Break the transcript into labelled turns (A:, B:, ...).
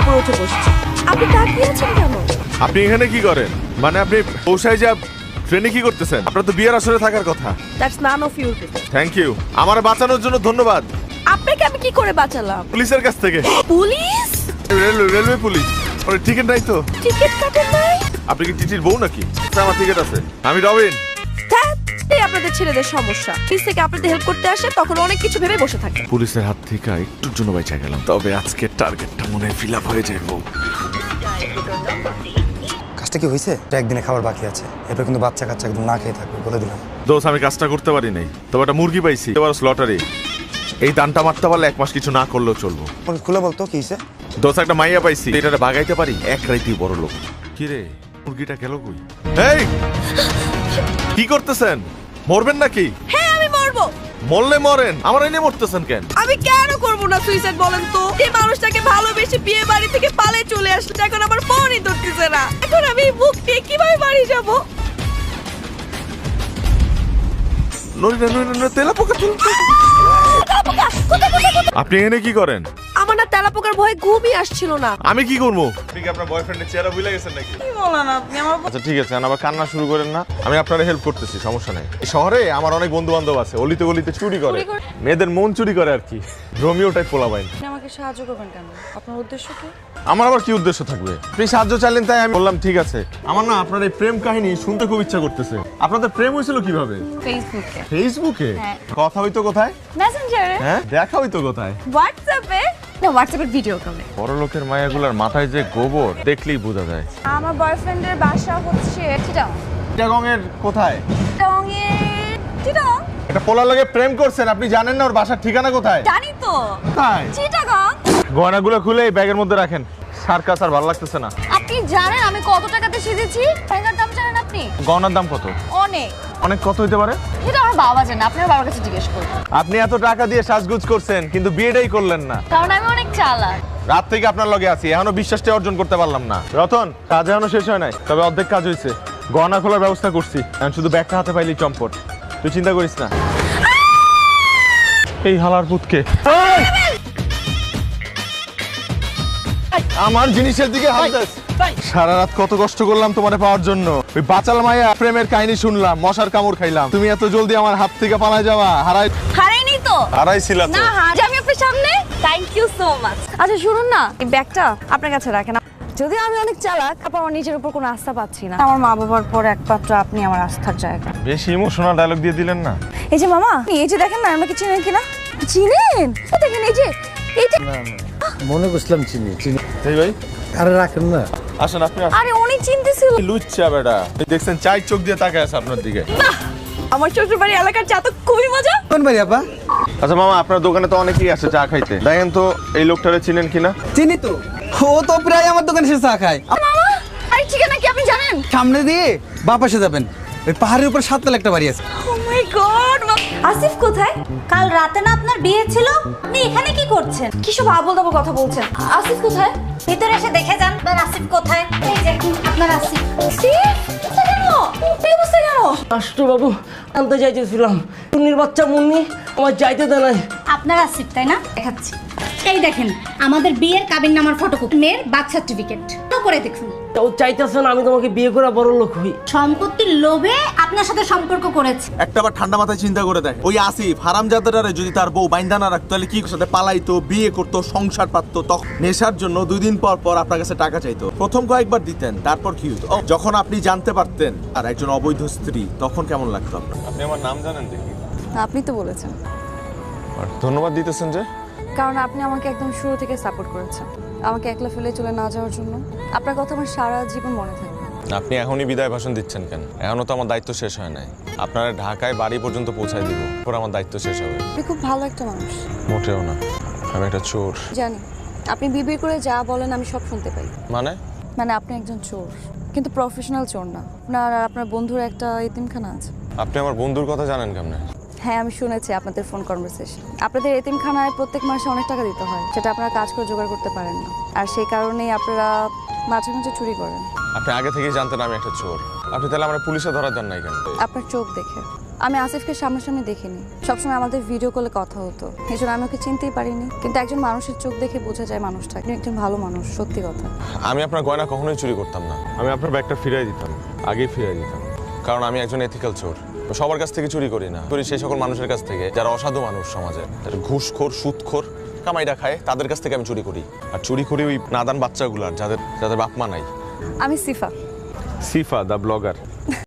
A: উপর উঠে বসছে। আপনি তাকিয়ে আছেন কেন?
B: আপনি এখানে কি করেন? মানে আপনি পৌঁছায় যা ট্রেনে কি করতেছেন? আপনার তো বিয়ের আসরে থাকার কথা।
A: That's none of your business.
B: Thank you, আমার বাঁচানোর জন্য ধন্যবাদ।
A: আপনাকে আমি কি করে বাঁচালাম?
B: পুলিশের কাছ থেকে।
A: পুলিশ?
B: Railway police. ওর টিকিট নাই তো?
A: টিকিট কাটেন নাই?
B: আপনি কি টিটির বউ নাকি? আমার টিকিট আছে। আমি রবিন।
A: এই আপনাদের ছেলেদের সমস্যা। পুলিশ থেকে আপনাদের হেল্প করতে আসে, তখন অনেক কিছু ভেবে বসে থাকে।
B: পুলিশের হাত থেকে একটুর জন্য বেঁচে গেলাম, তবে আজকের টার্গেটটা মনে ফিল আপ হয়ে যাইব।
C: কাজটা কি হয়েছে? একদিনে খাবার বাকি আছে, এরপর কিন্তু বাচ্চা কাচ্চা একদম না খেয়ে থাকবে বলে দিলাম।
B: দোষ আমি কাজটা করতে পারি নাই, তবে একটা মুরগি পাইছি এবার স্লটারে। এই দানটা মারতে পারলে 1 মাস কিছু না করলেও চলবো।
C: খুলে বলতো কি হয়েছে?
B: দোষ একটা মাইয়া পাইছি, এটারে বাগাইতে পারি, এক রাইতেই বড় লোক। কি রে, মুরগিটা গেল কই? এই কি করতেছেন? মরবেন নাকি?
A: হ্যাঁ আমি মরবো।
B: মরলে মরেন, আমার এনে মরতেছেন কেন?
A: আমি কেন করবো না সুইসাইড বলেন তো? এই মানুষটাকে ভালোবেসে বিয়ে বাড়ি থেকে পালে চলে আসলে, এখন আমার ফোনই ধরতেছে না। এখন আমি বুক দিয়ে কিভাবে বাড়ি যাবো?
B: তেলাপোকা। আপনি এনে কি করেন?
A: আমার না তেলাপোকার ভয়ে ঘুমই আসছিল না।
B: আমি কি করবো? আপনি কি আপনার বয়ফ্রেন্ডের চেহারা ভুলে গেছেন নাকি?
A: কি বলেন আপনি? আমার
B: আচ্ছা ঠিক আছে, আবার কান্না শুরু করেন না। আমি আপনার হেল্প করতেছি, সমস্যা নেই। এই শহরে আমার অনেক বন্ধু বান্ধব আছে, অলিতে গলিতে চুরি করে, মেয়েদের মন চুরি করে আর কি। রোমিও টাইপ পোলাপাইন।
A: আপনি আমাকে সাহায্য করবেন কেন? আপনার উদ্দেশ্য কি?
B: আমার আবার কি উদ্দেশ্য থাকবে? আপনি সাহায্য চাইলেন তাই আমি বললাম ঠিক আছে। আমার না আপনার এই প্রেম কাহিনী শুনতে খুব ইচ্ছা করতেছে। আপনাদের প্রেম হয়েছিল কিভাবে?
A: ফেসবুকে।
B: ফেসবুকে?
A: হ্যাঁ।
B: কথা হইতো কোথায়?
A: মেসেঞ্জারে।
B: হ্যাঁ, দেখা হইতো কোথায়?
A: হোয়াটসঅ্যাপে। না, হোয়াটসঅ্যাপের ভিডিও কলে।
B: বড় লোকের মায়াগুলার মাথায় যে গোবর, দেখলেই বোঝা যায়।
A: আমার বয়ফ্রেন্ডের বাসা হচ্ছে চিটাং।
B: চিটাগংয়ের কোথায়?
A: চিটাং?
B: এটা পোলার লগে প্রেম করছেন, আপনি জানেন না ওর বাসার ঠিকানা কোথায়?
A: জানি তো।
B: কোথায়?
A: চিটাগং।
B: গয়নাগুলো খুলে এই ব্যাগের মধ্যে রাখেন। সার্কাস আর ভালো লাগতেছে না।
A: আপনি জানেন আমি কত টাকাতে সেজেছি? টাকার দাম জানেন আপনি?
B: গয়নার দাম কত?
A: অনেক।
B: অনেক কত হইতে পারে?
A: এটা আমার বাবা জানে, আপনার বাবার কাছে জিজ্ঞেস করুন।
B: আপনি এত টাকা দিয়ে সাজগুজ করছেন কিন্তু বিয়েটাই করলেন না।
A: কারণ আমি অনেক চালাক।
B: রাত থেকে আপনার লগে আছি, এখনো বিশ্বাসটা অর্জন করতে পারলাম না। রতন, কাজ এখনো শেষ হয় নাই, তবে অর্ধেক কাজ হয়েছে। গয়না খোলার ব্যবস্থা করছি, এখন শুধু ব্যাগটা হাতে পাইলেই চম্পট। তুই চিন্তা করিস না। এই হালার পুতকে আমার জিনিসের দিকে হাত দিস। সারা রাত কত কষ্ট করলাম তোমারে পাওয়ার জন্য। ওই বাচাল মায়া প্রেমের কাহিনী শুনলাম, মশার কামড় খাইলাম। তুমি এত জলদি আমার হাত থেকে পালা যাওয়া
A: হারাইনি তো।
B: হারাইছিলা তো।
A: না, আমি আপনার সামনে। Thank you so much. আচ্ছা শুনুন না, এই ব্যাগটা আপনার কাছে রাখেন। যদি আমি অনেক চালাক, আমার নিজের উপর কোনো আস্থা পাচ্ছি না। আমার মা বাবার পর একমাত্র আপনি আমার আস্থার জায়গা।
B: বেশি ইমোশনাল ডায়লগ দিয়ে দিলেন না।
A: এই যে মামা, এই যে দেখেন না, আমাকে চিনেন কিনা? চিনেন? দেখেন এই যে এইটা।
D: মনে করছিলাম চিনি।
B: এই ভাই,
D: আরে রাখেন না।
B: আসেন আপনি।
A: আরে উনি চিনতেছিল।
B: লুচ্চা বেটা, দেখছেন চাই চোখ দিয়ে তাকায় আছে আপনার দিকে।
A: আমার শ্বশুরবাড়ি এলাকার চা তো খুবই মজা।
D: কোন বাড়ি আপা?
B: আচ্ছা মামা, আপনার দোকানে তো অনেকেই আসে চা খাইতে, দেখেন তো এই লোকটারে চিনেন কিনা?
D: চিনি তো, ও তো প্রায় আমার দোকানে এসে চা খায়।
A: মামা, আরে ঠিকানা কি আপনি জানেন?
D: সামনে দিয়ে বাপাসে যাবেন, ওই পাহাড়ের উপর 7 তলা একটা বাড়ি আছে।
A: ও মাই গড! আসিফ কোথায়?
E: কাল রাতে না আপনার বিয়ে ছিল, আপনি এখানে কি করছেন?
A: কি সব আবল তাবল কথা বলছেন? আসিফ কোথায়?
E: ভিতরে এসে দেখে যান আপনার আসিফ কোথায়। এই যে আপনার আসিফ।
A: আসিফ? কোথায় কেন? এই অবস্থায় কেন?
F: বাবু আনতে যাইতেছিলাম, টুনির বাচ্চা মুন্নি আমার যাইতে দেয় নাই।
E: আপনার আসিফ তাই না? দেখাচ্ছি। এই দেখেন আমাদের বিয়ের কাবিননামার ফটোকপি, মেয়ের বার্থ সার্টিফিকেট। তো করে দেখুন।
F: ও চাইতেছেন আমি তোমাকে বিয়ে করে বড় লোক হই।
E: সম্পত্তির লোভে আপনার সাথে সম্পর্ক করেছে।
G: একটাবার ঠান্ডা মাথায় চিন্তা করে দেয়, ওই আসিফ হারামজাদারে যদি তার বউ বাইন্দা না রাখতো তাহলে কি সাথে পালাইতো, বিয়ে করতো, সংসার পাততো। তখন নেশার জন্য 2 দিন পর পর আপনার কাছে টাকা চাইতো। প্রথম কয়েকবার দিতেন, তারপর কি হতো? যখন আপনি জানতে পারতেন আর একজন অবৈধ স্ত্রী, তখন কেমন লাগতো আপনার?
B: আপনি আমার নাম জানেন দেখি?
A: আপনি তো বলেছেন।
B: আর ধন্যবাদ দিতেছেন যে?
A: কারণ আপনি আমাকে একদম শুরু থেকে সাপোর্ট করেছেন, আমাকে একলা ফেলে চলে না যাওয়ার জন্য। আপনার কথা আমার সারা জীবন মনে থাকবে।
B: আপনি এখনই বিদায় ভাষণ দিচ্ছেন কেন? এখনো তো আমার দায়িত্ব শেষ হয় নাই। আপনারা ঢাকায় বাড়ি পর্যন্ত পৌঁছায় দিব, পর আমার দায়িত্ব শেষ হবে।
A: আপনি খুব ভালো একটা মানুষ।
B: মোটেও না, আমি একটা চোর।
A: জানি, আপনি বিবির করে যা বলেন আমি সব শুনতে পাই। মানে আপনি একজন চোর, কিন্তু প্রফেশনাল চোর না। আপনার বন্ধুর একটা এতিমখানা আছে।
B: আপনি আমার বন্ধুর কথা জানেন কেমনে?
A: হ্যাঁ, আমি শুনেছি আপনাদের ফোন কনভারসেশন। আপনাদের এতিমখানায় প্রত্যেক মাসে অনেক টাকা দিতে হয়, সেটা আপনারা কাজ করে জোগাড় করতে পারেন না, আর সেই কারণেই আপনারা মাঝে মাঝে চুরি করেন।
B: আপনি আগে থেকেই জানতেন আমি একটা চোর, আপনি তাহলে আমার পুলিশে ধরা দেন নাই কেন?
A: আপনার চোখ দেখে। আমি আসিফকে সামনাসামনি দেখিনি, সবসময় আমাদের ভিডিও কলে কথা হতো, এই জন্য আমি ওকে চিনতেই পারিনি। কিন্তু একজন মানুষের চোখ দেখে বোঝা যায় মানুষটা একজন ভালো মানুষ, সত্যি কথা।
H: আমি আপনার গয়না কখনোই চুরি করতাম না,
B: আমি আপনার ব্যাগটা ফিরিয়ে দিতাম, আগেই ফিরিয়ে দিতাম।
H: কারণ আমি একজন এথিক্যাল চোর। সবার কাছ থেকে চুরি করি না, করি সেই সকল মানুষের কাছ থেকে যারা অসাধু মানুষ সমাজে, যারা ঘুষখোর সুদখোর কামাইটা খায়, তাদের কাছ থেকে আমি চুরি করি। আর চুরি করি ওই নাদান বাচ্চাগুলার যাদের যাদের বাপ মা নাই।
A: আমি সিফা।
B: সিফা দ্য ব্লগার।